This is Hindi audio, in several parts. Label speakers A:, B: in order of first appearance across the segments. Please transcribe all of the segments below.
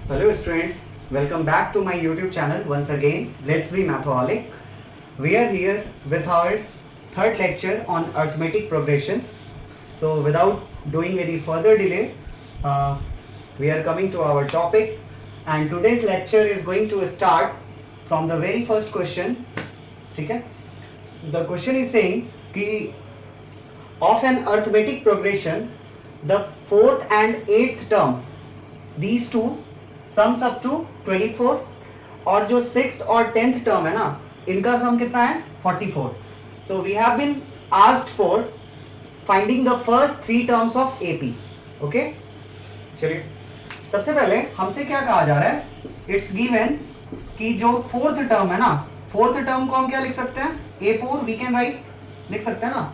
A: Hello students, welcome back to my YouTube channel once again. Let's be Mathaholic. We are here with our third lecture on arithmetic progression. So without doing any further delay, we are coming to our topic, and today's lecture is going to start from the very first question. Okay? The question is saying कि of an arithmetic progression, the fourth and eighth term, these two sums up to 24, और जो सिक्स्थ और टेंथ टर्म है ना, इनका सम कितना है 44. तो we have been asked for finding the first three terms of AP. Okay, चलिए सबसे पहले हमसे क्या कहा जा रहा है. इट्स गिवन कि जो फोर्थ टर्म है ना, फोर्थ टर्म को हम क्या लिख सकते हैं, A4 वी कैन राइट, लिख सकते हैं ना.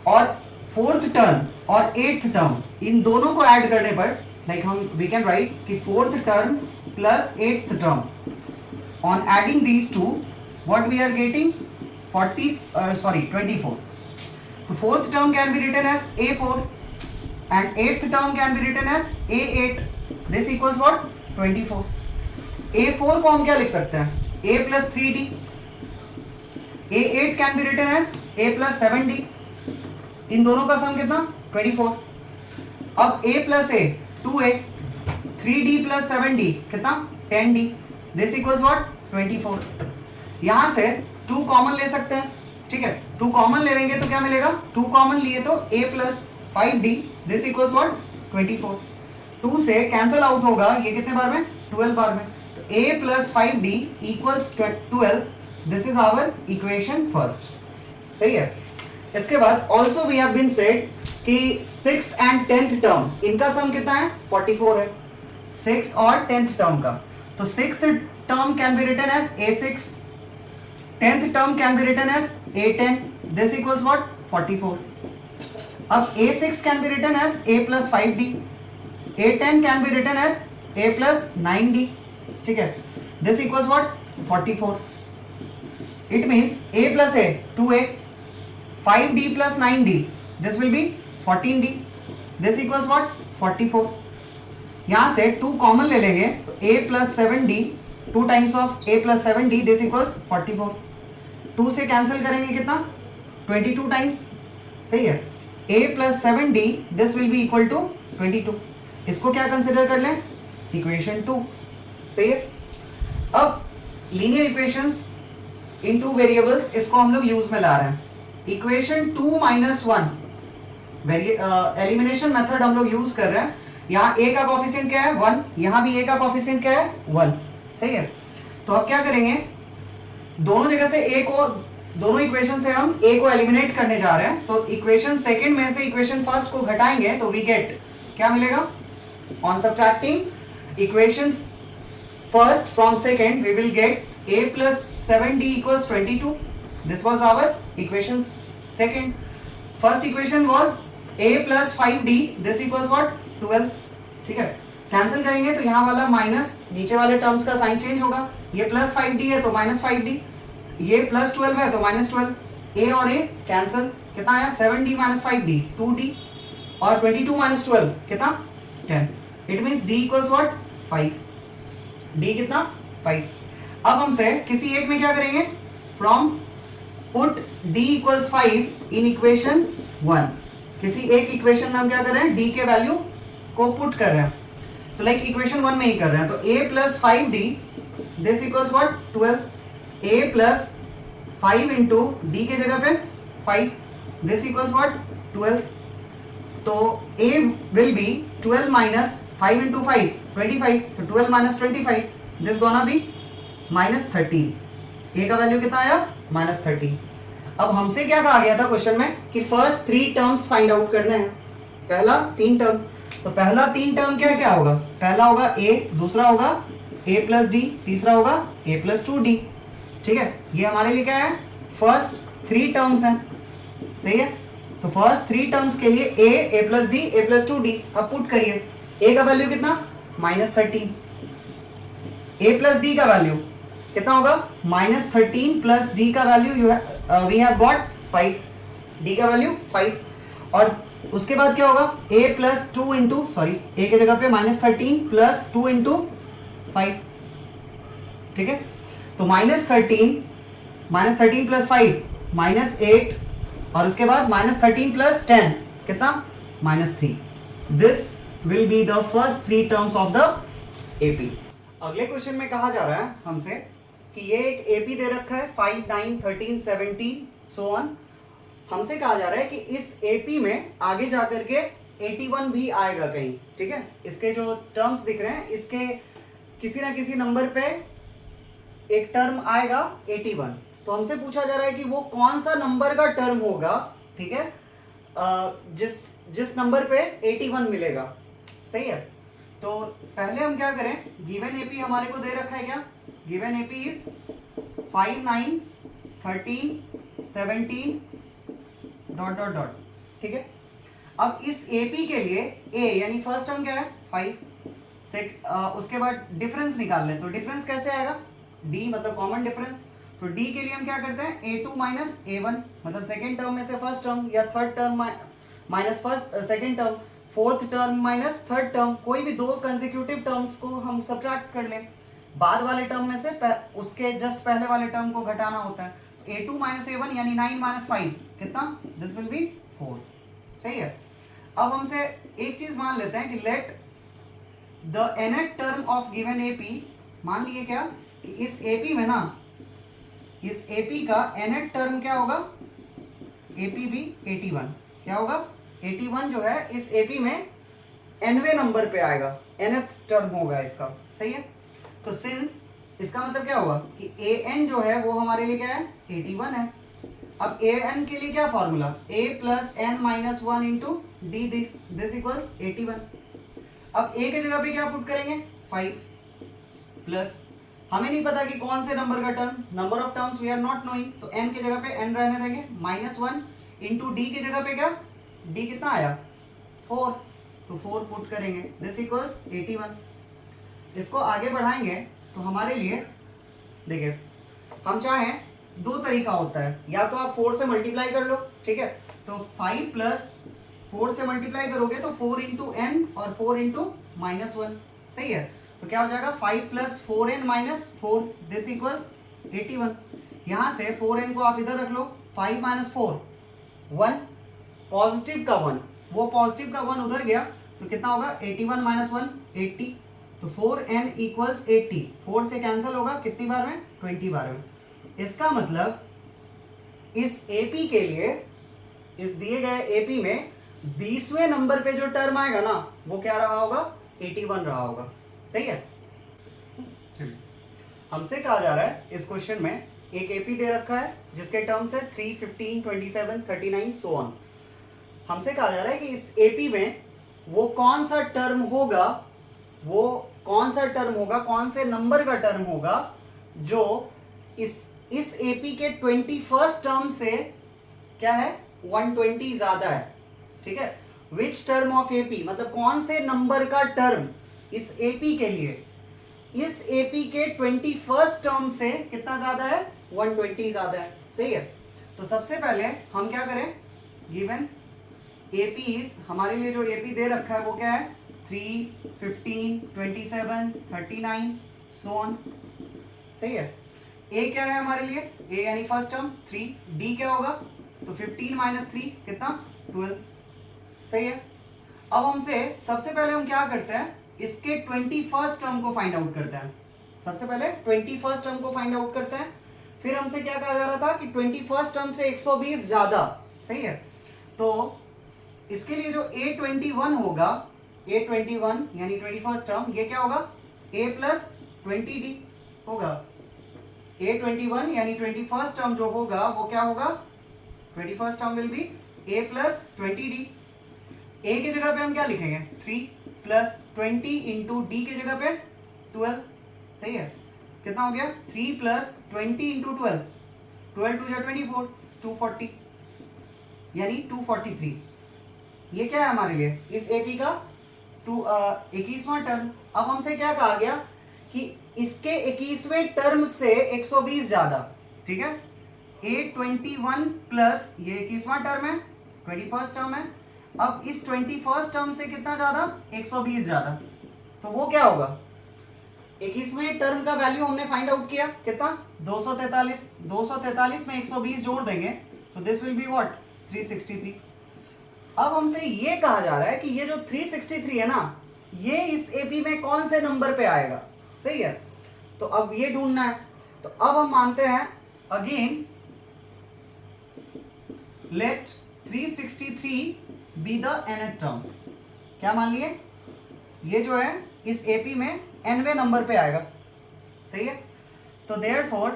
A: और फोर्थ टर्म और एट्थ टर्म, इन दोनों को ऐड करने पर लाइक हम वी कैन राइट कि fourth term plus eighth term, on adding these two what we are getting 24. तो fourth term can be written as A4 and eighth term can be written as A8. This equals what? 24. A4 को हम क्या लिख सकते हैं, A plus 3D. A8 can be written as A plus 7D. इन दोनों का सम कितना 24. अब A plus A 2A, 3D plus 7D कितना 10D. This equals what? 24. यहां से 2 कॉमन ले सकते हैं. ठीक है, 2 कॉमन ले लेंगे तो क्या मिलेगा, 2 कॉमन लिए तो A plus 5D. This equals what? 24. 2 से कैंसल आउट होगा ये कितने बार में, 12 बार में. तो A plus 5D equals 12. This is our equation first. सही है. इसके बाद also we have been said कि सिक्स्थ एंड टेंथ टर्म, इनका सम कितना है 44 है, सिक्स्थ और टेंथ टर्म का. तो sixth term can be written as A6, tenth term can be written as A10. This equals what? 44. अब A6 can be written as A plus 5D, A10 can be written as A plus 9D. ठीक है, this equals what? 44. It means A plus A 2A, 5D plus 9D, this will be 14D. This equals what? 44. यहाँ से 2 कॉमन ले लेंगे तो A plus 7D, 2 times of A plus 7D, this equals 44. 2 से कैंसिल करेंगे कितना, 22 टाइम्स. सही है. A plus 7D, this will be equal to 22. इसको क्या कंसिडर कर लें, इक्वेशन 2. सही है. अब लीनियर इक्वेशंस इन 2 वेरिएबल्स, इसको हम लोग यूज में ला रहे हैं. इक्वेशन 2 माइनस 1 एलिमिनेशन मेथड हम लोग यूज कर रहे हैं. यहाँ A का कोफिशिएंट क्या है 1, यहाँ भी A का कोफिशिएंट क्या है 1. सही है. तो अब क्या करेंगे, दोनों जगह से A को, दोनों इक्वेशन से हम A को एलिमिनेट करने जा रहे हैं. तो इक्वेशन सेकंड में से इक्वेशन फर्स्ट को घटाएंगे तो वी गेट क्या मिलेगा, on subtracting equation first from second we will get A plus 7D equals 22. This was our equation second. First equation was A plus 5D. This equals what? 12. ठीक है. कैंसिल करेंगे तो यहाँ वाला माइनस, नीचे वाले टर्म्स का साइन चेंज होगा. ये प्लस 5D है तो माइनस 5D, ये प्लस 12 है तो माइनस 12. A और A कैंसिल, कितना आया 7D माइनस 5D 2D, और 22 माइनस 12 कितना 10. It means D equals what 5. D कितना 5. अब हमसे किसी एक में क्या करेंगे, from put D equals 5 in equation 1, किसी एक इक्वेशन में हम क्या कर रहे हैं, D के वैल्यू को पुट कर रहे हैं. तो लाइक इक्वेशन 1 में ही कर रहे हैं. तो A plus 5D, this equals what 12. A plus 5 into D के जगह पे 5, दिस इक्वल्स व्हाट 12. तो A will be 12 minus 5 into 5 25. तो 12 minus 25, this gonna be minus 13. A का वैल्यू कितना आया माइनस 13. अब हमसे क्या कहा गया था क्वेश्चन में कि फर्स्ट 3 टर्म्स फाइंड आउट करने हैं, पहला 3 टर्म. तो पहला 3 टर्म क्या क्या होगा, पहला होगा A, दूसरा होगा A प्लस D, तीसरा होगा A प्लस 2D. ठीक है, ये हमारे लिए क्या है, फर्स्ट 3 टर्म्स हैं. सही है. तो फर्स्ट 3 टर्म्स के लिए A plus D, A plus 2D. अब पुट करिए, A का वैल्यू कितना माइनस 13, A प्लस D का वैल्यू कितना होगा माइनस 13 प्लस D का value we have got 5. D का वैल्यू 5. और उसके बाद क्या होगा a plus two into sorry a की जगह पे -13 प्लस 2 इंटू 5, ठीक है। तो -13 प्लस 5 -8 और उसके बाद -13 प्लस 10 कितना -3। This will be the first 3 terms of the AP. अगले क्वेश्चन में कहा जा रहा है हमसे कि ये एक एपी दे रखा है 5, 9, 13, 17 सो ऑन। हमसे कहा जा रहा है कि इस एपी में आगे जाकर के 81 भी आएगा कहीं, ठीक है। इसके जो टर्म्स दिख रहे हैं इसके किसी ना किसी नंबर पे एक टर्म आएगा 81। तो हमसे पूछा जा रहा है कि वो कौन सा नंबर का टर्म होगा, ठीक है, जिस नंबर पे 81 मिलेगा, सही है। तो पहले हम क्या करें, गिवन एपी हमारे को दे रखा है क्या, given AP is 5, 9, 13, 17 dot dot dot, ठीक है। अब इस एपी के लिए ए यानी फर्स्ट टर्म क्या है 5, उसके बाद डिफरेंस निकाल लें। तो डिफरेंस कैसे आएगा, डी मतलब कॉमन डिफरेंस। तो डी के लिए हम क्या करते हैं a2 माइनस a1 मतलब सेकेंड टर्म में से फर्स्ट टर्म या third term minus first second term, fourth term minus third term, कोई भी दो कंसेक्यूटिव टर्म्स को हम सब्ट्रैक्ट कर लें। बाद वाले टर्म में से उसके जस्ट पहले वाले टर्म को घटाना होता है। a2 माइनस a1 यानी 9 माइनस 5 कितना, दिस विल बी 4, सही है। अब हमसे एक चीज मान लेते हैं कि let the nth term of given AP, मान लिए क्या कि इस एपी में ना, इस एपी का nth टर्म क्या होगा, एपी भी 81, क्या होगा 81 जो है इस एपी में nवे नंबर पे आएगा, nth टर्म होगा इसका, सही है। तो सिंस इसका मतलब क्या होगा कि an जो है वो हमारे लिए क्या है 81 है। अब an के लिए क्या formula, a plus n minus 1 into D, this equals 81। अब a के जगह पे क्या पुट करेंगे 5 प्लस, हमें नहीं पता कि कौन से नंबर का term, number of terms we are not knowing, तो n की जगह पे n रहने देंगे, -1 इंटू डी की जगह पे क्या, d कितना आया 4, तो 4 पुट करेंगे, दिस इक्वल्स 81। इसको आगे बढ़ाएंगे तो हमारे लिए देखिए, हम चाहें दो तरीका होता है, या तो आप 4 से मल्टीप्लाई कर लो, ठीक है। तो 5 प्लस 4 से मल्टीप्लाई करोगे तो 4 इंटू एन और 4 इंटू -1, सही है। तो क्या हो जाएगा 5 plus 4n minus 4, this equals 81। यहां से 4n को आप इधर रख लो, 5 माइनस 4 1, पॉजिटिव का 1, वो पॉजिटिव का 1 उधर गया तो कितना होगा 81 माइनस 1 80, तो 4n इक्वल्स 80, 4 से कैंसिल होगा कितनी बार में 20 बार में। इसका मतलब इस एपी के लिए, इस दिए गए एपी में 20वें नंबर पे जो टर्म आएगा ना वो क्या रहा होगा 81 रहा होगा, सही है। हमसे कहा जा रहा है इस क्वेश्चन में एक एपी दे रखा है जिसके टर्म्स है 3, 15, 27, 39 सो ऑन। हमसे कहा जा रहा है कि इस एपी में वो कौन सा टर्म होगा, वो कौन सा टर्म होगा, कौन से नंबर का टर्म होगा जो इस एपी के 21st टर्म से क्या है 120 ज्यादा है, ठीक है। विच टर्म ऑफ एपी मतलब कौन से नंबर का टर्म इस एपी के लिए, इस एपी के 21st टर्म से कितना ज्यादा है 120 ज्यादा है, सही है। तो सबसे पहले हम क्या करें, गिवन एपी हमारे लिए जो एपी दे रखा है वो क्या है 3, 15, 27, 39 सो ऑन, सही है। ए क्या है हमारे लिए, ए यानी फर्स्ट टर्म 3, डी क्या होगा तो 15 माइनस 3 कितना 12, सही है। अब हमसे सबसे पहले हम क्या करते हैं, इसके 21st टर्म को फाइंड आउट करते हैं। सबसे पहले 21st टर्म को फाइंड आउट करते हैं, फिर हमसे क्या कहा जा रहा था कि 21st टर्म से 120 ज्यादा, सही है। तो इसके लिए जो A21 होगा, A21 यानी 21st टर्म, ये क्या होगा A प्लस 20D होगा। A21 यानी 21st टर्म जो होगा वो क्या होगा, 21st term will be A plus 20D। A की जगह पे हम क्या लिखेंगे 3 प्लस 20 इंटू डी की जगह पे 12, सही है। कितना हो गया 3 प्लस 20 इंटू 12, 12 टू 24, 240 यानी 243। ये क्या है हमारे लिए इस एपी का 21वां टर्म। अब हमसे क्या कहा गया कि इसके 21वें टर्म से 120 ज्यादा, ठीक है। A21 प्लस ये 21वां टर्म है 21st टर्म है, अब इस 21st टर्म से कितना ज्यादा, 120 ज्यादा, तो वो क्या होगा, 21वें टर्म का वैल्यू हमने फाइंड आउट किया कितना, 243, 243 में 120 जोड़ देंगे तो दिस विल बी व्हाट, 363। अब हमसे ये कहा जा रहा है कि ये जो 363 है ना, ये इस एपी में कौन से नंबर पे आएगा, सही है, तो अब ये ढूंढना है। तो अब हम मानते हैं again let 363 B the nth term, क्या मान लिए, ये जो है इस एपी में nवें नंबर पे आएगा, सही है, तो देयरफॉर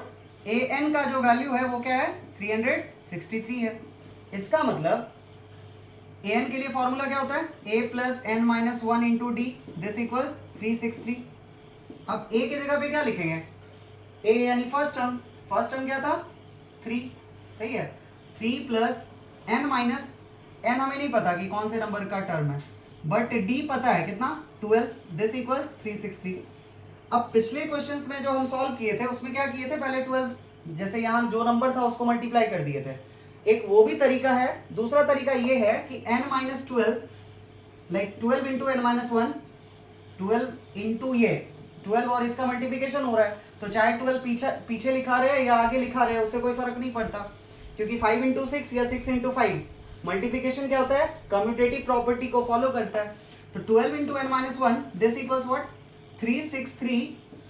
A: an का जो वैल्यू है वो क्या है, 363 है। इसका मतलब an के लिए फॉर्मूला क्या होता है, a plus n minus 1 into D, this equals 363। अब a की जगह पे क्या लिखेंगे, a यानी फर्स्ट टर्म क्या था, 3, सही है, 3 प्लस n माइनस n हमें नहीं पता कि कौन से नंबर का टर्म है, बट d पता है कितना, 12, दिस इक्वल्स 363। अब पिछले क्वेश्चंस में जो हम सॉल्व किए थे उसमें क्या किए थे, पहले 12 जैसे यहाँ जो नंबर था उसको मल्टीप्लाई कर दिए थे, एक वो भी तरीका है। दूसरा तरीका ये है कि n minus 12 like 12 into n minus 1, 12 into ये 12 और इसका मल्टीप्लिकेशन हो रहा है, तो चाहे 12 पीछे लिखा रहे या आगे लिखा रहे उससे कोई फर्क नहीं पड़ता, क्योंकि 5 इंटू 6 या 6 इंटू 5 मल्टीप्लिकेशन क्या होता है, कम्यूटेटिव प्रॉपर्टी को फॉलो करता है। तो 12 into n minus 1 this equals what, 363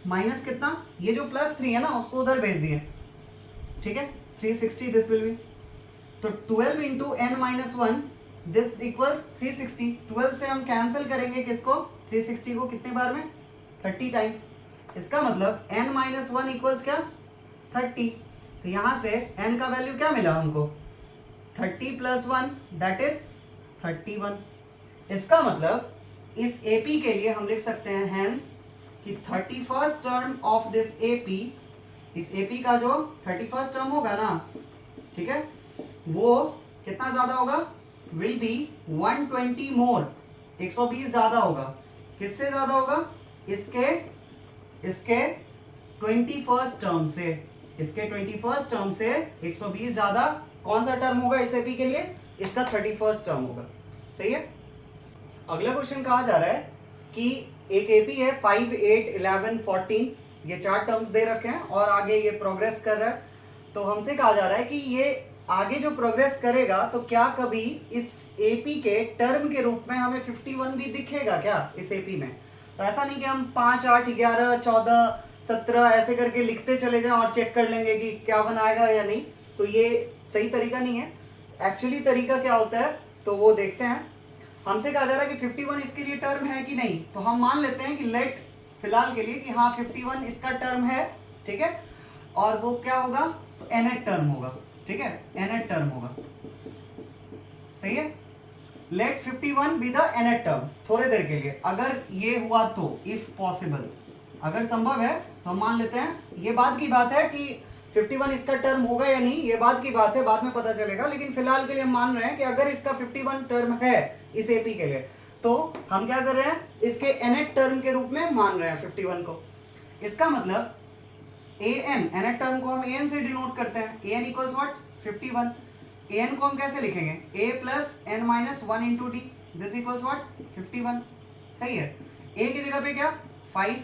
A: minus कितना, ये जो प्लस 3 है ना उसको उधर भेज दिए, ठीक है, 360 दिस विल बी, तो 12 into n minus 1 this equals 360। 12 से हम कैंसिल करेंगे किसको, 360 को, कितने बार में, 30 टाइम्स। इसका मतलब n माइनस 1 इक्वल्स क्या, 30। तो यहां से n का वैल्यू क्या मिला हमको, 30 प्लस 1 दैट इज 31। इसका मतलब इस AP के लिए हम लिख सकते हैं हेंस कि 31st term of this AP, इस AP का जो 31st टर्म होगा ना, ठीक है, वो कितना ज्यादा होगा, विल बी 120 मोर, 120 ज्यादा होगा, किससे ज्यादा होगा, इसके 21st टर्म से, इसके 21st टर्म से 120 ज्यादा कौन सा टर्म होगा इस एपी के लिए, इसका 31st टर्म होगा, सही है। अगला क्वेश्चन कहा जा रहा है कि एक एपी है 5, 8, 11, 14, ये 4 टर्म्स दे रखे हैं और आगे ये प्रोग्रेस कर रहा है, तो हमसे कहा जा रहा है कि ये आगे जो प्रोग्रेस करेगा तो क्या कभी इस एपी के टर्म के रूप में हमें 51 भी दिखेगा क्या इस एपी में। तो ऐसा नहीं कि हम 5, 8, 11, 14, 17 ऐसे करके लिखते चले जाएं और चेक कर लेंगे कि क्या बनाएगा या नहीं, तो ये सही तरीका नहीं है। एक्चुअली तरीका क्या होता है तो वो देखते हैं। हमसे कहा जा रहा है कि 51 इसके लिए टर्म है कि नहीं, तो हम मान लेते हैं कि लेट फिलहाल के लिए कि हाँ 51 इसका टर्म है, ठीक है, और वो क्या होगा तो nth टर्म होगा, ठीक है, nth टर्म होगा, सही है। Let 51 be the nth term, थोड़े देर के लिए अगर ये हुआ तो, इफ पॉसिबल, अगर संभव है तो हम मान लेते हैं। ये बात की बात है कि 51 इसका टर्म होगा या नहीं, ये बात की बात है, बाद में पता चलेगा, लेकिन फिलहाल के लिए हम मान रहे हैं कि अगर इसका 51 टर्म है इस एपी के लिए, तो हम क्या कर रहे हैं, इसके nth टर्म के रूप में मान रहे हैं 51 को। इसका मतलब an, nth टर्म को हम an से डिनोट करते हैं, an इक्वल्स व्हाट, 51। an को हम कैसे लिखेंगे, a plus n minus 1 into D, this equals what, 51, सही है। a की जगह पे क्या, 5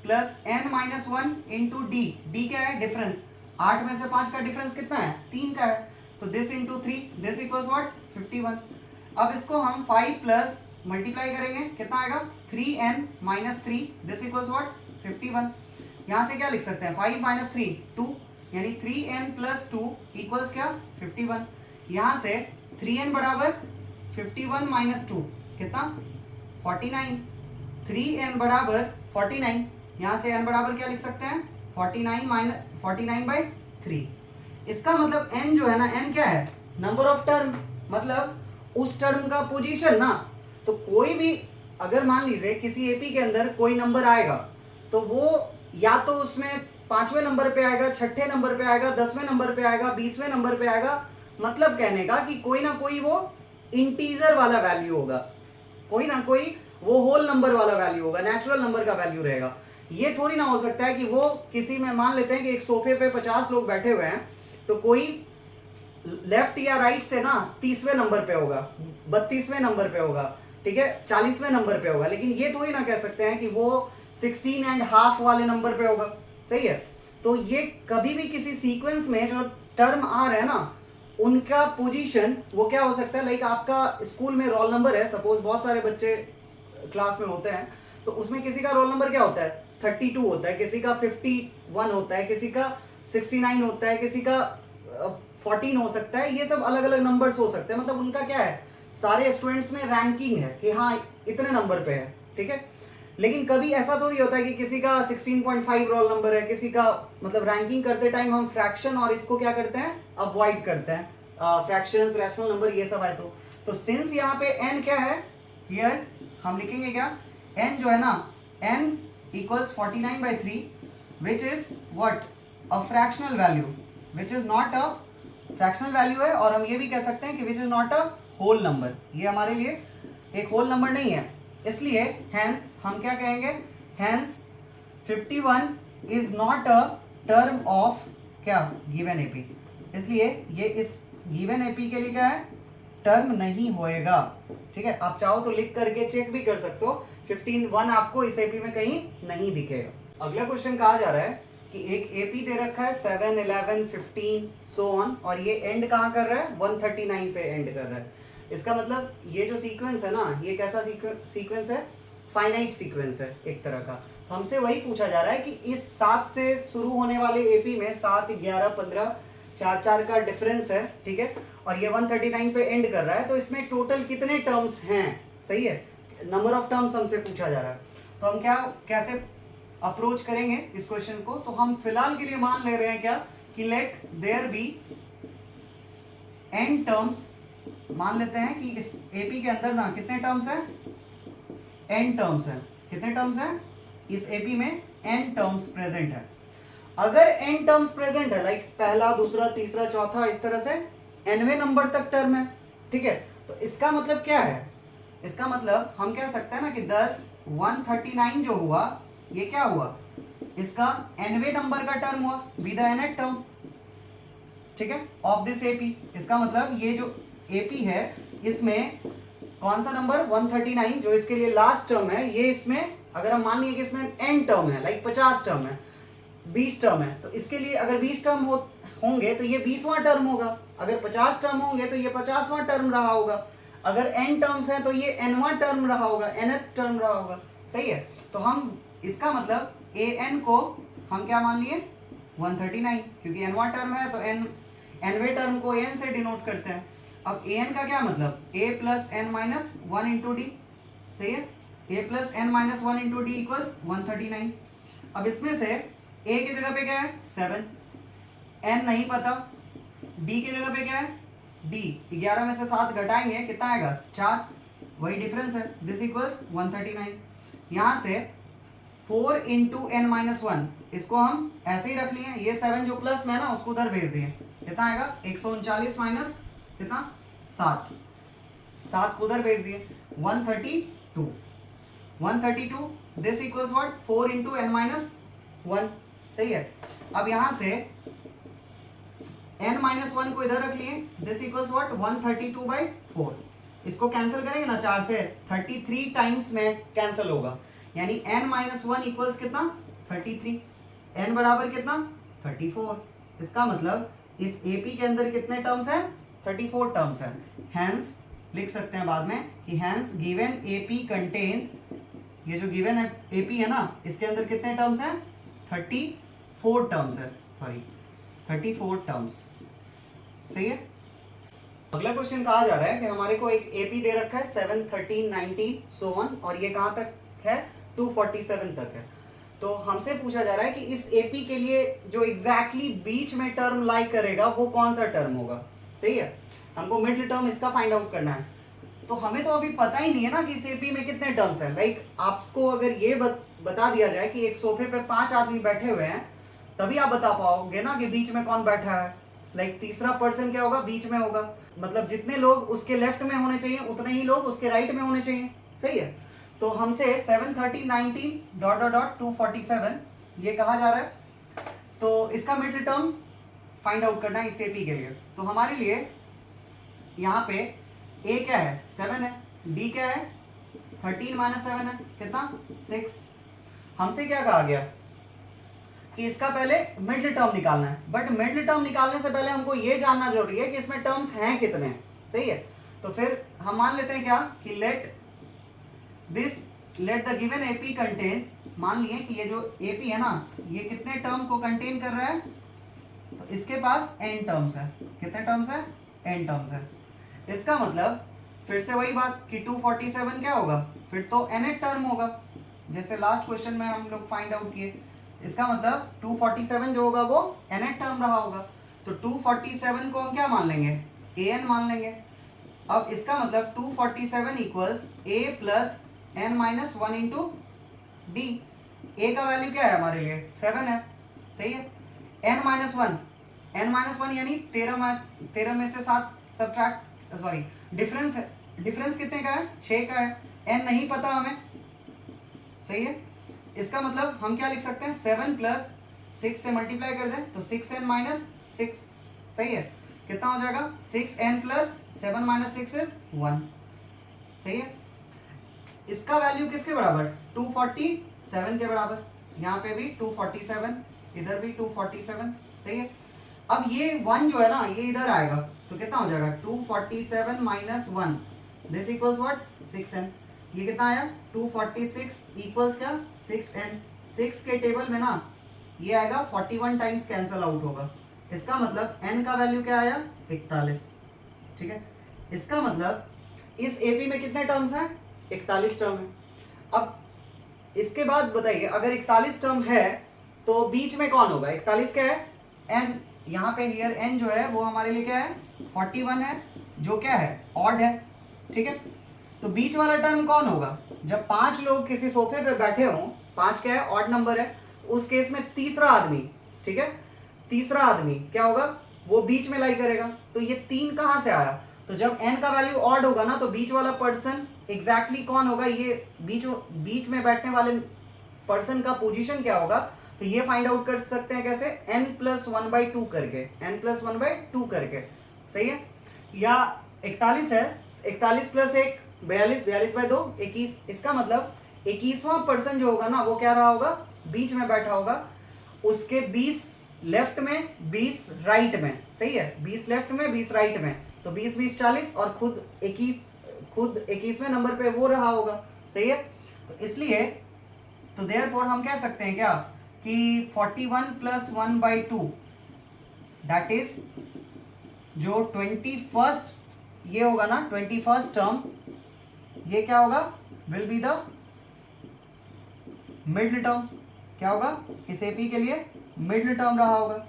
A: plus n minus 1 into D, D क्या है, डिफरेंस, 8 में से 5 का डिफरेंस कितना है, 3 का है, तो this into 3, this equals what, 51। अब इसको हम 5 प्लस मल्टीप्लाई करेंगे, कितना आएगा, 3n minus 3, this equals what, 51। यहाँ से क्या लिख सकते हैं, 5 माइनस 3, 2, यानी 3n प्लस 2 इक्वल्स क्या, 51। यहाँ से 3n बराबर 51 माइनस 2 कितना, 49, 3n बराबर 49, यहाँ से n बराबर क्या लिख सकते हैं, 49 माइनस 49/3। इसका मतलब n जो है ना, n क्या है, नंबर ऑफ टर्म, मतलब उस टर्म का पोजीशन ना। तो कोई भी अगर मान लीजिए किसी एपी के अंदर कोई नंबर आएगा तो वो या तो उसमें 5वें नंबर पे आएगा, 6ठे नंबर पे आएगा, 10वें नंबर पे आएगा, 20वें नंबर पे आएगा, मतलब कहने का कि कोई ना कोई वो इंटीजर वाला वैल्यू होगा, कोई ना कोई वो होल नंबर वाला वैल्यू होगा, नेचुरल नंबर का वैल्यू रहेगा। ये थोड़ी ना हो सकता है कि वो किसी में मान लेते हैं कि एक सोफे पे 50 लोग बैठे हुए हैं, तो कोई लेफ्ट या राइट से ना 30वें नंबर पे होगा, 32वें नंबर पे होगा, ठीक है, 40वें नंबर पे होगा, लेकिन ये थोड़ी ना कह सकते हैं कि वो 16.5 वाले नंबर पे होगा, सही है। तो ये कभी भी किसी सीक्वेंस में जो टर्म आ रहा है ना, उनका पोजीशन वो क्या हो सकता है, लाइक आपका स्कूल में रोल नंबर है, सपोज बहुत सारे बच्चे क्लास में होते हैं, तो उसमें किसी का रोल नंबर क्या होता है 32 होता है, किसी का 51 होता है, किसी का 69 होता है, किसी का 14 हो सकता है, ये सब अलग अलग नंबर्स हो सकते हैं, मतलब उनका क्या है, सारे स्टूडेंट्स में रैंकिंग है कि हाँ इतने नंबर पे है, ठीक है। लेकिन कभी ऐसा थोड़ी होता है कि किसी का 16.5 रोल नंबर है, किसी का, मतलब रैंकिंग करते टाइम हम फ्रैक्शन और इसको क्या करते हैं, अवॉइड करते हैं, फ्रैक्शंस, रैशनल नंबर, ये सब है। तो सिंस यहाँ पे n क्या है, हियर हम लिखेंगे क्या, n जो है ना, n equals 49/3 which is what, a fractional value, which is not a fractional value है, और हम ये भी कह सकते हैं कि which is not a whole number, ये हमारे लिए एक होल नंबर नहीं है, इसलिए हैंस हम क्या कहेंगे, hence 51 is not a term of क्या, गिवन एपी, इसलिए ये इस गिवन एपी के लिए क्या है, टर्म नहीं होएगा, ठीक है। आप चाहो तो लिख करके चेक भी कर सकते हो, 15 आपको इस एपी में कहीं नहीं दिखेगा। अगला क्वेश्चन कहा जा रहा है कि एक एपी दे रखा है 7, 11, 15 सो ऑन, और ये एंड कहाँ कर रहा है, 139 पे एंड कर रहा है। इसका मतलब ये जो सीक्वेंस है ना, ये कैसा सीक्वेंस है, फाइनाइट सीक्वेंस है एक तरह का। तो हमसे वही पूछा जा रहा है कि इस 7 से शुरू होने वाले एपी में 7, 11, 15, 4 का डिफरेंस है, ठीक है, और ये 139 पे एंड कर रहा है, तो इसमें टोटल कितने टर्म्स हैं, सही है, नंबर ऑफ टर्म्स हमसे पूछा जा रहा है। तो हम क्या कैसे अप्रोच करेंगे इस क्वेश्चन को, तो हम फिलहाल के लिए मान ले रहे हैं क्या, कि let there be n terms, मान लेते हैं कि इस एपी के अंदर ना कितने टर्म्स हैं, n टर्म्स हैं, कितने टर्म्स हैं, इस एपी में n टर्म्स प्रेजेंट है। अगर n टर्म्स प्रेजेंट है, लाइक पहला, दूसरा, तीसरा, चौथा, इस तरह से nवें नंबर तक टर्म है, ठीक है, तो इसका मतलब क्या है, इसका मतलब हम कह सकते हैं ना कि 10, 139 जो हुआ, ये क्या हुआ, इसका nवें नंबर का टर्म हुआ, बी द nth टर्म, ठीक है, ऑफ दिस एपी। इसका मतलब ये जो एपी है, इसमें कौन सा नंबर 139 जो इसके लिए लास्ट टर्म है, ये इसमें अगर हम मान लिए कि इसमें n टर्म है, लाइक 50 टर्म है, 20 टर्म है, तो इसके लिए अगर 20 टर्म होंगे तो ये 20वां टर्म होगा, अगर 50 टर्म होंगे तो ये 50वां टर्म रहा होगा, अगर n टर्म्स हैं तो ये nवां टर्म रहा होगा, nth टर्म रहा होगा, सही है। तो हम इसका मतलब an को हम क्या मान लिए 139, क्योंकि nवां टर्म है तो nवें टर्म को n से डिनोट करते हैं। अब an का क्या मतलब, a plus n minus 1 into D, सही है, a plus n minus 1 into D equals 139। अब इसमें से a की जगह पे क्या है 7, n नहीं पता, d की जगह पे क्या है d, 11 में से 7 घटाएंगे कितना आएगा 4, वही डिफरेंस है, दिस इक्वल्स 139। यहाँ से 4 इंटू n माइनस 1, इसको हम ऐसे ही रख लिए, ये 7 जो प्लस में है ना उसको उधर भेज दिए, कितना आएगा 139 माइनस कितना 7, 7 को उधर भेज दिए, 132, 132, this equals what 4 into n minus 1, सही है। अब यहाँ से n माइनस 1 को इधर रख लिए, दिस इक्वल्स व्हाट 132/4, इसको कैंसिल करेंगे ना 4 से, 33 टाइम्स में कैंसिल होगा, यानी n माइनस 1 इक्वल्स कितना 33, n बराबर कितना 34। इसका मतलब इस AP के अंदर कितने टर्म्स हैं 34 टर्म्स हैं। हैंस लिख सकते हैं बाद में कि हैंस गिवन AP कंटेन्स, ये जो गिवन AP है ना, इसके अंदर कितने टर्म्स हैं 34 टर्म्स है, सॉरी 34 टर्म्स, सही है। अगला क्वेश्चन कहा जा रहा है कि हमारे को एक AP दे रखा है 7, 13, 19 सो ऑन, और ये कहाँ तक है 247 तक है। तो हमसे पूछा जा रहा है कि इस AP के लिए जो एग्जैक्टली बीच में टर्म लाई करेगा वो कौन सा टर्म होगा, सही है, हमको मिडिल टर्म इसका फाइंड आउट करना है। तो हमें तो अभी पता ही नहीं है ना कि इस AP में कितने टर्म्स हैं, लाइक आपको अगर ये बता दिया जाए कि एक सोफे पे 5 आदमी बैठे हुए हैं, तभी आप बता पाओगे ना कि बीच में कौन बैठा है, लाइक तीसरा पर्सन क्या होगा बीच में होगा, मतलब जितने लोग उसके लेफ्ट में होने चाहिए उतने ही लोग उसके राइट में होने चाहिए, सही है। तो हमसे 7, 13, 19 डॉट डॉट डॉट 247 ये कहा जा रहा है, तो इसका मिडिल टर्म फाइंड आउट करना है इस एपी के लिए। तो हमारे लिए यहाँ पे ए क्या है 7 है, डी क्या है 13 माइनस 7 है कितना 6। हमसे क्या कहा गया कि इसका पहले मिडिल टर्म निकालना है, बट मिडिल टर्म निकालने से पहले हमको ये जानना जरूरी है कि इसमें टर्म्स हैं कितने, सही है। तो फिर हम मान लेते हैं क्या कि let the given AP contains, मान लिए कि ये जो एपी है ना ये कितने टर्म को कंटेन कर रहा है, तो इसके पास n टर्म्स है। कितने टर्म्स है n टर्म्स है। इसका मतलब फिर से वही बात कि 247 क्या होगा, फिर तो nth टर्म होगा, जैसे लास्ट क्वेश्चन में हम लोग फाइंड आउट किए। इसका मतलब 247 जो होगा वो nth टर्म रहा होगा, तो 247 को हम क्या मान लेंगे an मान लेंगे। अब इसका मतलब 247 equals a plus n minus 1 into D. a का वैल्यू क्या है हमारे लिए 7 है, सही है। n माइनस वन यानी 13 में से 7 सब्ट्रैक्ट, सॉरी डिफरेंस कितने का है 6 का है, n नहीं पता हमें, सही है। इसका मतलब हम क्या लिख सकते हैं 7 प्लस 6 से मल्टीप्लाई कर दें तो 6n माइनस 6, सही है। कितना हो जाएगा 6n प्लस 7 माइनस 6 इज 1, सही है। इसका वैल्यू किसके बराबर 247 के बराबर, यहाँ पे भी 247, इधर भी 247, सही है। अब ये 1 जो है ना ये इधर आएगा तो कितना हो जाएगा 247 minus 1, this equals what 6n। ये कितना आया 246 इक्वल्स क्या 6n। 6 के टेबल में ना ये आएगा 41 टाइम्स कैंसल आउट होगा। इसका मतलब n का वैल्यू क्या आया 41, ठीक है। इसका मतलब इस एपी में कितने टर्म्स हैं 41 टर्म है। अब इसके बाद बताइए अगर 41 टर्म है तो बीच में कौन होगा 41 क्या है n, यहाँ पे हियर n जो है वो हमारे लिए क्या है 41 है जो क्या है ऑड है, ठीक है। तो बीच वाला टर्म कौन होगा, जब 5 लोग किसी सोफे पे बैठे हों, 5 क्या है ऑड नंबर है, उस केस में तीसरा आदमी, ठीक है, तीसरा आदमी क्या होगा वो बीच में लाई करेगा। तो ये 3 कहां से आया, तो जब n का वैल्यू ऑड होगा ना तो बीच वाला पर्सन एग्जैक्टली कौन होगा, ये बीच में बैठने वाले पर्सन का पोजीशन क्या होगा, तो ये फाइंड आउट कर सकते हैं कैसे n प्लस 1/2 करके, n प्लस 1/2 करके, सही है। या 41 है, 41 प्लस 1 42, 42/2 21। इसका मतलब 21वां पर्सन जो होगा ना वो क्या रहा होगा बीच में बैठा होगा, उसके 20 लेफ्ट में 20 राइट में, सही है, 20 लेफ्ट में 20 राइट में, तो 20 20 40 और खुद 21वें नंबर पे वो रहा होगा, सही है। तो इसलिए तो देयरफॉर हम कह सकते हैं क्या कि 41 प्लस 1/2 दैट इज जो 21st ये होगा ना 21st टर्म, ये क्या होगा will be the middle term, क्या होगा इस एपी के लिए मिडिल टर्म रहा होगा।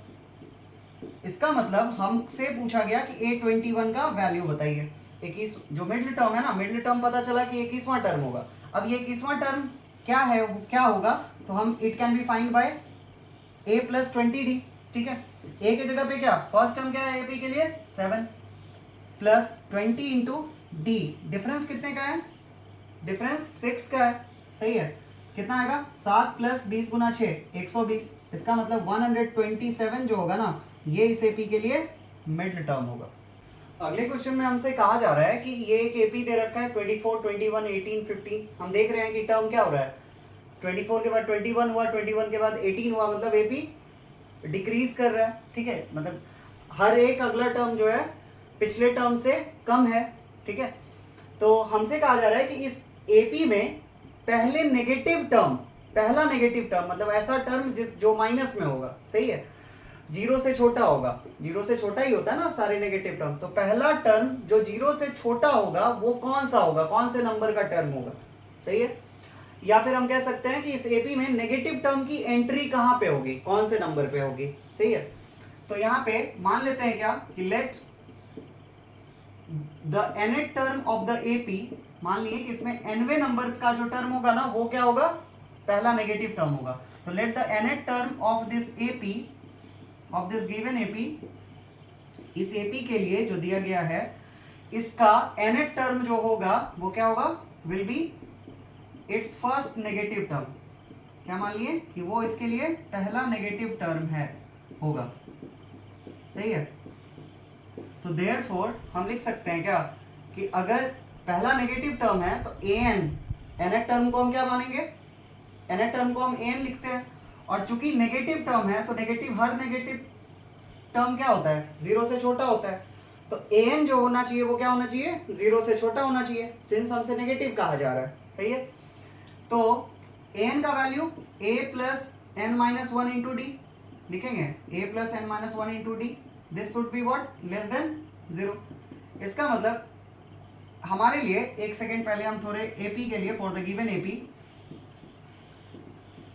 A: इसका मतलब हमसे पूछा गया कि A21 का वैल्यू बताइए, 21 जो मिडिल टर्म है ना, मिडिल टर्म पता चला कि 21वां टर्म होगा। अब ये 21वां टर्म क्या है क्या होगा, तो हम it can be find by A plus 20D, ठीक है। A के जगह पे क्या फर्स्ट टर्म क्या है AP के लिए 7 प्लस 20 इंटू D, डिफरेंस कितने का है, डिफरेंस 6 का है, सही है। कितना आएगा 7 प्लस 20 गुना 6 120। इसका मतलब 127 जो होगा ना ये इस एपी के लिए मिड टर्म होगा। अगले क्वेश्चन में हमसे कहा जा रहा है कि ये एक एपी दे रखा है 24 21 18 15। हम देख रहे हैं कि टर्म क्या हो रहा है 24 के बाद 21 हुआ, 21 के बाद 18 हुआ, मतलब एपी डिक्रीज कर रहा है, ठीक है। मतलब हर एक अगला टर्म जो है पिछले टर्म से कम है, ठीक है। तो हमसे कहा जा रहा है कि इस एपी में पहला नेगेटिव टर्म मतलब ऐसा टर्म जो माइनस में होगा, सही है, 0 से छोटा होगा, 0 से छोटा ही होता है ना सारे नेगेटिव टर्म, तो पहला टर्म जो 0 से छोटा होगा वो कौन सा होगा, कौन से नंबर का टर्म होगा, सही है। या फिर हम कह सकते हैं कि इस एपी में नेगेटिव टर्म की एंट्री कहां पे होगी, कौन से नंबर पे होगी, सही है। तो यहां पे मान लेते हैं क्या कि let the nth term of the AP, मान लिए कि इसमें nवें नंबर का जो टर्म होगा ना वो क्या होगा पहला नेगेटिव टर्म होगा। तो let the nth term of this AP, of this given AP, इस एपी के लिए जो दिया गया है इसका nth टर्म जो होगा वो क्या होगा will be it's first negative term. क्या मान लिए कि वो इसके लिए पहला नेगेटिव टर्म है होगा, सही है। तो देयरफॉर हम लिख सकते हैं क्या कि अगर पहला नेगेटिव टर्म है तो an nth टर्म को हम क्या मानेंगे, nth टर्म को हम an लिखते हैं। और चूंकि नेगेटिव टर्म है तो नेगेटिव, हर नेगेटिव टर्म क्या होता है, 0 से छोटा होता है। तो an जो होना चाहिए वो क्या होना चाहिए, 0 से छोटा होना चाहिए, सिंस हमसे नेगेटिव कहा जा रहा है। सही है। तो an का value a plus n minus one into D लिखेंगे, a plus n minus one into D, this should be what, less than 0। इसका मतलब हमारे लिए, एक सेकेंड पहले हम थोड़े एपी के लिए, फॉर द गिवन एपी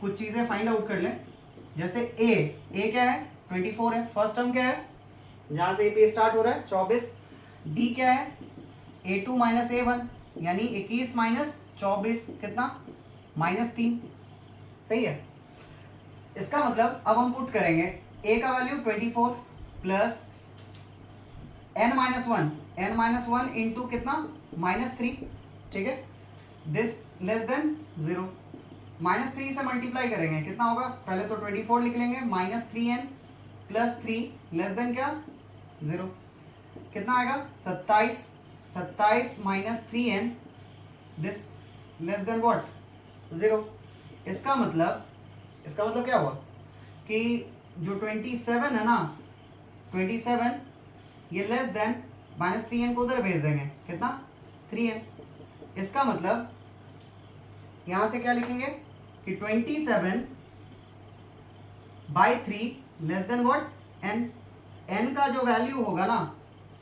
A: कुछ चीजें फाइंड आउट कर लें। जैसे a क्या है, 24 है, फर्स्ट टर्म क्या है जहां से एपी स्टार्ट हो रहा है, 24। d क्या है, a2 माइनस a1 यानी 21 माइनस 24 कितना, -3। सही है। इसका मतलब अब हम पुट करेंगे a का value 24 plus n minus one into कितना, -3। ठीक है, दिस लेस देन 0। -3 से मल्टीप्लाई करेंगे कितना होगा, पहले तो 24 लिख लेंगे, -3n प्लस 3 लेस देन क्या, 0। कितना आएगा, 27 minus 3n, this less than what, 0। इसका मतलब क्या हुआ कि जो 27 है ना, 27 ये लेस देन -3n को उधर भेज देंगे, कितना, 3n। इसका मतलब यहां से क्या लिखेंगे कि 27 by 3 less than what, n का जो वैल्यू होगा ना,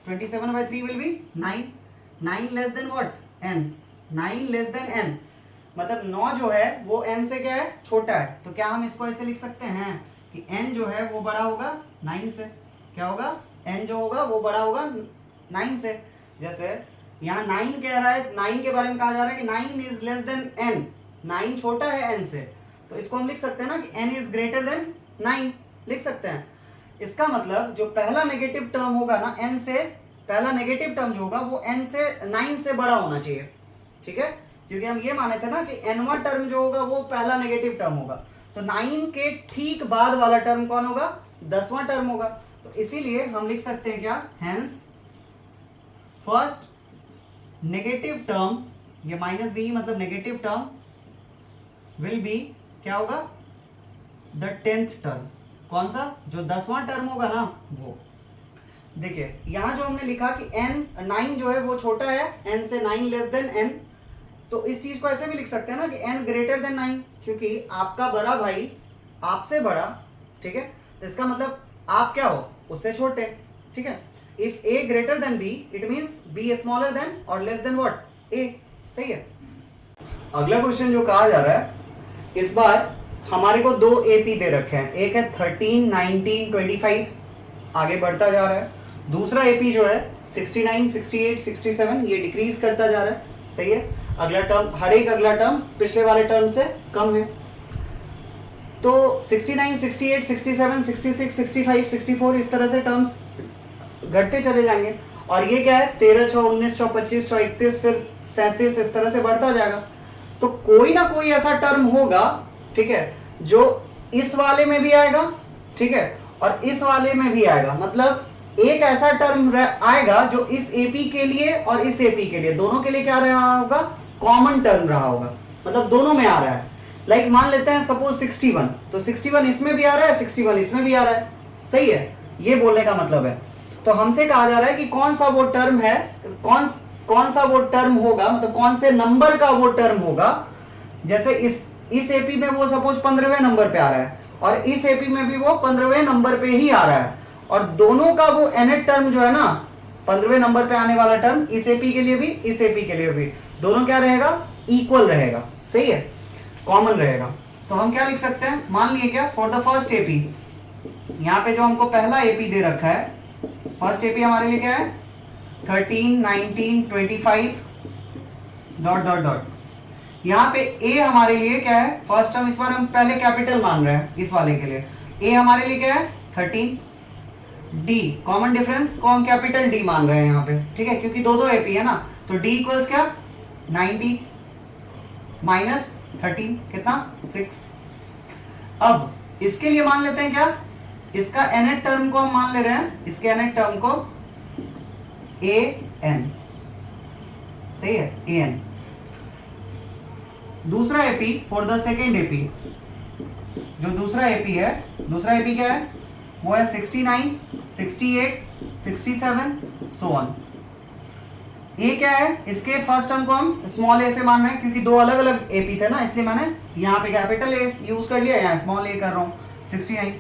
A: 27 by 3 will be 9 less than what, n 9 less than n, मतलब 9 जो है वो n से क्या है, छोटा है। तो क्या हम इसको ऐसे लिख सकते हैं कि n जो है वो बड़ा होगा 9 से, क्या होगा, n जो होगा वो बड़ा होगा 9 से। जैसे यहाँ 9 कह रहा है, 9 के बारे में कहा जा रहा है कि 9 इज लेस देन n, 9 छोटा है n से, तो इसको हम लिख सकते हैं ना कि n इज ग्रेटर देन 9, लिख सकते हैं। इसका मतलब जो पहला नेगेटिव टर्म होगा ना n से, पहला नेगेटिव टर्म जो होगा वो n से 9 से बड़ा होना चाहिए। ठीक है, क्योंकि हम ये माने थे ना कि nवां टर्म जो होगा वो पहला नेगेटिव टर्म होगा, तो 9 के ठीक बाद वाला टर्म कौन होगा, 10वां टर्म होगा। तो इसीलिए हम लिख सकते हैं क्या, हेंस फर्स्ट नेगेटिव टर्म, ये -b मतलब नेगेटिव टर्म विल बी क्या होगा, द 10th टर्म। कौन सा, जो 10वां टर्म होगा ना वो। देखिए यहां जो हमने लिखा कि n 9 जो है वो छोटा है n से, 9 लेस देन n, तो इस चीज को ऐसे भी लिख सकते हैं ना कि n ग्रेटर देन 9, क्योंकि आपका बड़ा भाई आपसे बड़ा। ठीक है, तो इसका मतलब आप क्या हो, उससे छोटे। ठीक है, if a greater than b it means b smaller than और लेस देन व्हाट, a। सही है। अगला क्वेश्चन जो कहा जा रहा है, इस बार हमारे को दो AP दे रखे हैं, एक है 13, 19, 25, आगे बढ़ता जा रहा है। दूसरा AP जो है 69, 68, 67, ये डिक्रीज करता जा रहा है। सही है, अगला टर्म, हर एक अगला टर्म पिछले वाले टर्म से कम है। तो 69, 68, 67, 66, 65, 64 इस तरह से टर्म्स घटते चले जाएंगे। और ये क्या है, 13, 6, 19, 6, 25, 6, 31, फिर 37, इस तरह से बढ़ता जाएगा। तो कोई ना कोई ऐसा टर्म होगा, ठीक है, जो इस वाले में भी आएगा, ठीक है, और इस वाले में भी आएगा। मतलब एक ऐसा टर्म आएगा जो इस AP के लिए और इस AP के लिए, दोनों के लिए क्या रहा होगा, कॉमन टर्म रहा होगा, मतलब दोनों में आ रहा है। लाइक मान लेते हैं सपोज 61, तो 61 इसमें भी आ रहा है, 61 इसमें भी आ रहा है। सही है, ये बोलने का मतलब है। तो हमसे कहा जा रहा है कि कौन सा वो टर्म है, कौन सा वो टर्म होगा, मतलब कौन से नंबर का वो टर्म होगा। जैसे इस AP में वो सपोज 15वें नंबर पे आ रहा है और इस AP में भी वो 15वें नंबर पे ही आ रहा है, और दोनों का वो nth टर्म जो है ना, 15वें नंबर पे आने वाला टर्म इस AP के लिए भी, इस AP के लिए भी, दोनों क्या रहेगा, इक्वल रहेगा। सही है, कॉमन रहेगा। तो हम क्या लिख सकते हैं, मान लिए क्या, फॉर द फर्स्ट AP, यहाँ पे जो हमको पहला AP दे रखा है, फर्स्ट AP हमारे लिए क्या है, 13, 19, 25 डॉट डॉट डॉट। यहाँ पे A हमारे लिए क्या है, फर्स्ट टर्म, इस बार हम पहले कैपिटल मान रहे हैं इस वाले के लिए। A हमारे लिए क्या है, 13। D कॉमन डिफरेंस को हम कैपिटल D मान रहे हैं यहाँ पे, ठीक है, क्योंकि दो AP है ना। तो D इक्वल्स क्या, 90 माइनस 13 कितना, 6। अब इसके लिए मान लेते हैं क्या, इसका nth टर्म को हम मान ले रहे हैं, इसके nth टर्म को an, सही है, an। दूसरा AP for the second AP, जो दूसरा एपी है, दूसरा एपी क्या है, वो है 69, 68, 67 सो ऑन। ए क्या है, इसके फर्स्ट टर्म को हम स्मॉल ए से मान रहे हैं, क्योंकि दो अलग अलग एपी थे ना, इसलिए मैंने यहाँ पे कैपिटल ए यूज कर लिया, यहाँ स्मॉल ए कर रहा हूँ, 69।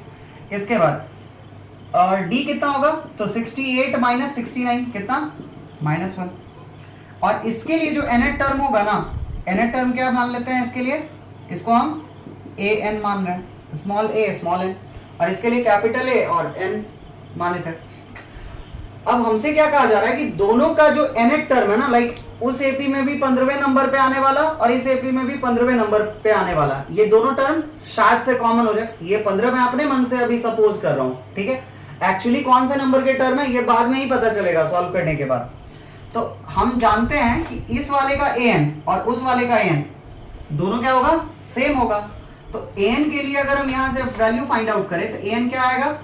A: इसके बाद और डी कितना होगा, तो 68 माइनस 69 कितना, -1। और इसके लिए जो nth टर्म होगा ना, nth टर्म क्या मान लेते हैं इसके लिए, इसको हम an मान रहे हैं, स्मॉल ए स्मॉल एन, और इसके लिए कैपिटल ए और n माने थे। अब हमसे क्या कहा जा रहा है कि दोनों का जो nth टर्म है ना, लाइक उस एपी में भी 15वें नंबर पे आने वाला और इस एपी में भी 15वें नंबर पे आने वाला, ये दोनों टर्म शायद से कॉमन हो जाए। ये 15 मैं अपने मन से अभी सपोज कर रहा हूं, ठीक है, एक्चुअली कौन से नंबर के टर्म है ये बाद में ही पता चलेगा सॉल्व करने के बाद। तो हम जानते हैं कि इस वाले का an और उस वाले का an दोनों क्या होगा, सेम होगा। तो an के लिए अगर हम यहां से वैल्यू फाइंड आउट करें तो an क्या आएगा,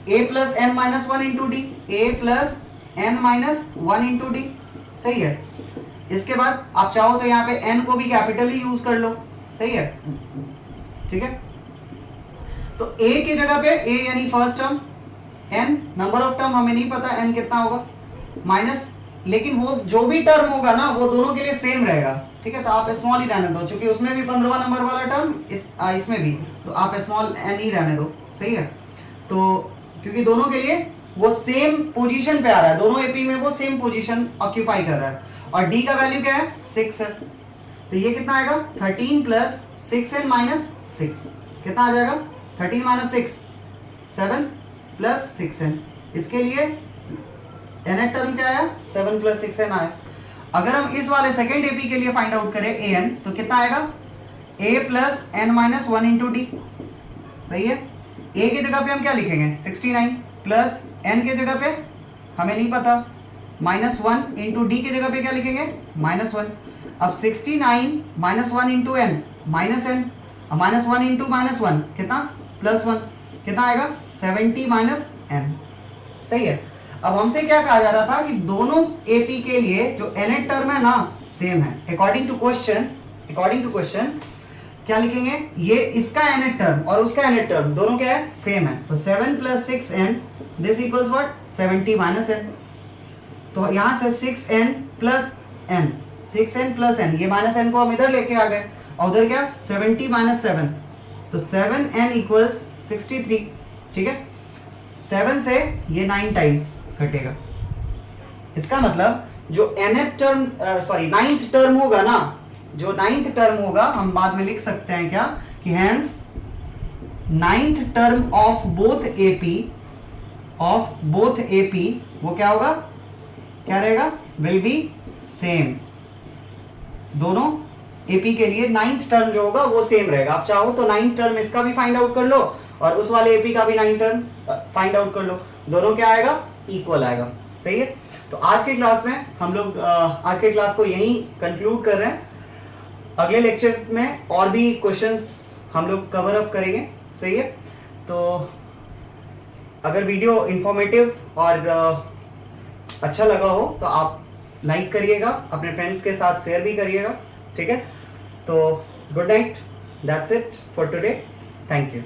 A: a plus n minus 1 into D, a plus n minus 1 into D, सही है। इसके बाद आप चाहो तो यहाँ पे n को भी कैपिटल ही यूज कर लो, सही है, ठीक है। तो a की जगह पे a यानी first term, n number of term हमें नहीं पता n कितना होगा, माइनस, लेकिन वो जो भी टर्म होगा ना वो दोनों के लिए सेम रहेगा, ठीक है। तो आप स्मॉल ही रहने दो, क्योंकि उसमें भी 15वां नंबर वाला टर्म इसमें भी, तो आप स्मॉल n ही रहने दो, सही है। तो क्योंकि दोनों के लिए वो सेम पोजीशन पे आ रहा है, दोनों एपी में वो सेम पोजीशन ऑक्यूपाई कर रहा है। और डी का वैल्यू क्या है, 6 है, तो ये कितना आएगा, 13 प्लस 6n माइनस 6, कितना आ जाएगा, 13 माइनस 6 7 प्लस 6n। इसके लिए nth टर्म क्या आया, 7 प्लस 6n आया। अगर हम इस वाले सेकेंड एपी के लिए फाइंड आउट करें an, तो कितना आएगा, a plus n minus 1 into D, सही है। a की जगह पे हम क्या लिखेंगे, 69 प्लस n की जगह पे हमें नहीं पता, -1 इंटू डी की जगह पे क्या लिखेंगे, -1। अब 69 minus 1 into n minus n, -1 into -1 कितना, +1, कितना आएगा, 70 माइनस n, सही है। अब हमसे क्या कहा जा रहा था कि दोनों एपी के लिए जो nth टर्म है ना सेम है। अकॉर्डिंग टू क्वेश्चन क्या लिखेंगे, ये इसका nth टर्म और उसका nth टर्म दोनों क्या है, सेम है। तो 7 plus 6n this equals what, 70 minus n। तो यहां से 6n plus n, 6n plus n, ये माइनस n को हम इधर लेके आ गए, और उधर क्या, 70 माइनस 7, तो 7n इक्वल्स 63, ठीक है। 7 से ये 9 टाइम्स घटेगा। इसका मतलब जो nth टर्म नाइन्थ टर्म होगा ना, जो नाइन्थ टर्म होगा हम बाद में लिख सकते हैं क्या, कि hence ninth term of both AP वो क्या होगा, क्या रहेगा, विल बी सेम। दोनों एपी के लिए नाइन्थ टर्म जो होगा वो सेम रहेगा। आप चाहो तो नाइन्थ टर्म इसका भी फाइंड आउट कर लो और उस वाले एपी का भी नाइन्थ टर्म फाइंड आउट कर लो, दोनों क्या आएगा, इक्वल आएगा, सही है। तो आज के क्लास में हम लोग आज के क्लास को यहीं कंक्लूड कर रहे हैं। अगले लेक्चर में और भी क्वेश्चंस हम लोग कवर अप करेंगे, सही है। तो अगर वीडियो इंफॉर्मेटिव और अच्छा लगा हो तो आप लाइक करिएगा, अपने फ्रेंड्स के साथ शेयर भी करिएगा, ठीक है। तो good night, that's it for today, thank you.